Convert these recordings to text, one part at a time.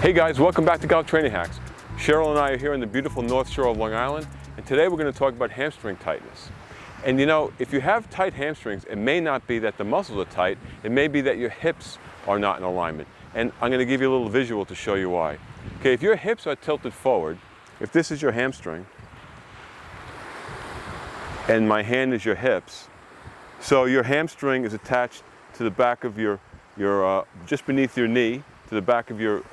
Hey guys, welcome back to Golf Training Hacks. Cheryl and I are here on the beautiful North Shore of Long Island, and today we're going to talk about hamstring tightness. And you know, if you have tight hamstrings, it may not be that the muscles are tight, it may be that your hips are not in alignment. And I'm going to give you a little visual to show you why. Okay, if your hips are tilted forward, if this is your hamstring, and my hand is your hips, so your hamstring is attached to the back of your just beneath your knee, to the back of your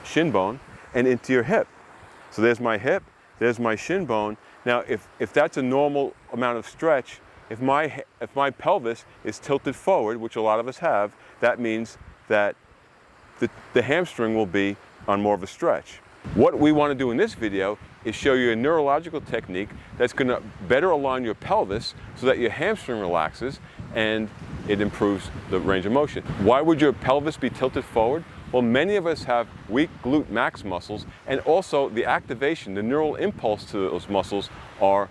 shin bone and into your hip. So there's my hip, there's my shin bone. Now if that's a normal amount of stretch, if my pelvis is tilted forward, which a lot of us have, that means that the hamstring will be on more of a stretch. What we want to do in this video is show you a neurological technique that's going to better align your pelvis so that your hamstring relaxes and it improves the range of motion. Why would your pelvis be tilted forward? Well, many of us have weak glute max muscles, and also the activation, the neural impulse to those muscles are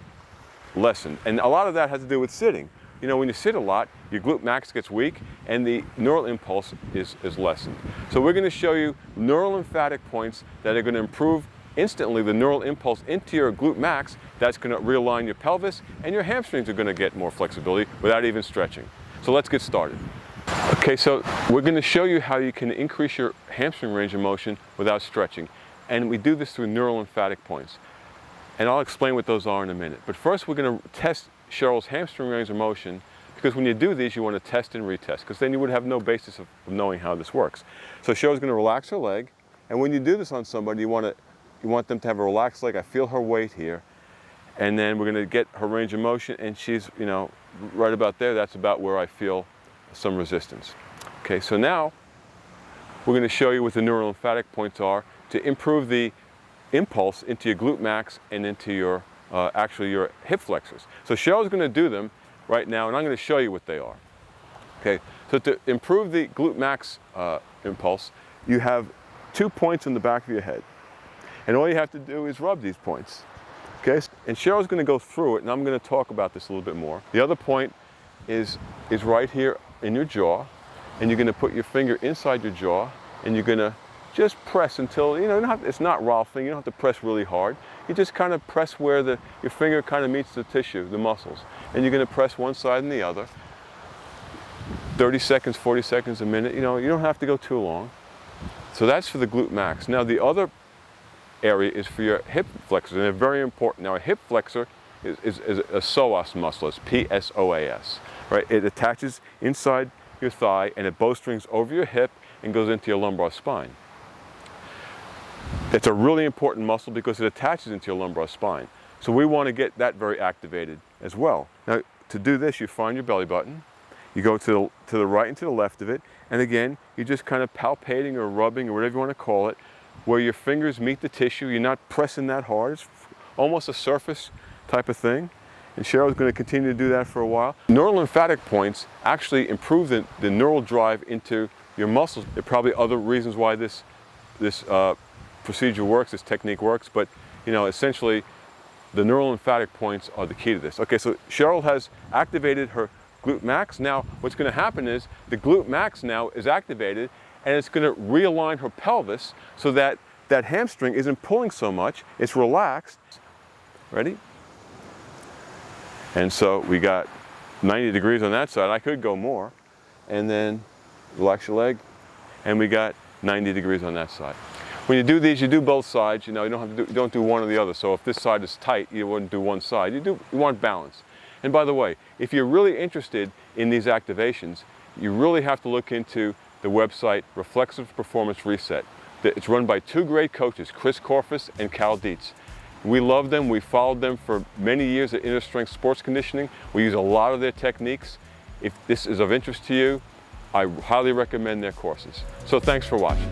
lessened. And a lot of that has to do with sitting. You know, when you sit a lot, your glute max gets weak and the neural impulse is lessened. So we're going to show you neural lymphatic points that are going to improve instantly the neural impulse into your glute max. That's going to realign your pelvis, and your hamstrings are going to get more flexibility without even stretching. So let's get started. Okay, so we're going to show you how you can increase your hamstring range of motion without stretching. And we do this through neural lymphatic points. And I'll explain what those are in a minute. But first we're going to test Cheryl's hamstring range of motion, because when you do these you want to test and retest, because then you would have no basis of knowing how this works. So Cheryl's going to relax her leg, and when you do this on somebody you want them to have a relaxed leg. I feel her weight here. And then we're going to get her range of motion, and she's, you know, right about there. That's about where I feel some resistance. Okay, so now we're going to show you what the neural lymphatic points are to improve the impulse into your glute max and into your actually your hip flexors. So Cheryl's going to do them right now, and I'm going to show you what they are. Okay, so to improve the glute max impulse, you have 2 points in the back of your head, and all you have to do is rub these points. Okay, and Cheryl's going to go through it, and I'm going to talk about this a little bit more. The other point is right here in your jaw, and you're going to put your finger inside your jaw, and you're going to just press until, you know, it's not rolfing, you don't have to press really hard. You just kind of press where your finger kind of meets the tissue, the muscles. And you're going to press one side and the other. 30 seconds, 40 seconds, a minute, you know, you don't have to go too long. So that's for the glute max. Now the other area is for your hip flexors, and they're very important. Now a hip flexor is a psoas muscle, it's P-S-O-A-S, right? It attaches inside your thigh and it bowstrings over your hip and goes into your lumbar spine. It's a really important muscle because it attaches into your lumbar spine. So we want to get that very activated as well. Now to do this, you find your belly button, you go to the right and to the left of it, and again, you're just kind of palpating or rubbing or whatever you want to call it, where your fingers meet the tissue. You're not pressing that hard. It's almost a surface type of thing. And Cheryl's going to continue to do that for a while. Neural lymphatic points actually improve the neural drive into your muscles. There are probably other reasons why this procedure works, this technique works, but you know, essentially the neural lymphatic points are the key to this. Okay, so Cheryl has activated her glute max. Now what's going to happen is the glute max now is activated, and it's going to realign her pelvis so that that hamstring isn't pulling so much, it's relaxed. Ready? And so we got 90 degrees on that side. I could go more. And then relax your leg, and we got 90 degrees on that side. When you do these, you do both sides. You know, you don't do one or the other. So if this side is tight, you wouldn't do one side. You want balance. And by the way, if you're really interested in these activations, you really have to look into the website Reflexive Performance Reset. It's run by two great coaches, Chris Korfus and Cal Dietz. We love them. We followed them for many years at Inner Strength Sports Conditioning. We use a lot of their techniques. If this is of interest to you, I highly recommend their courses. So thanks for watching.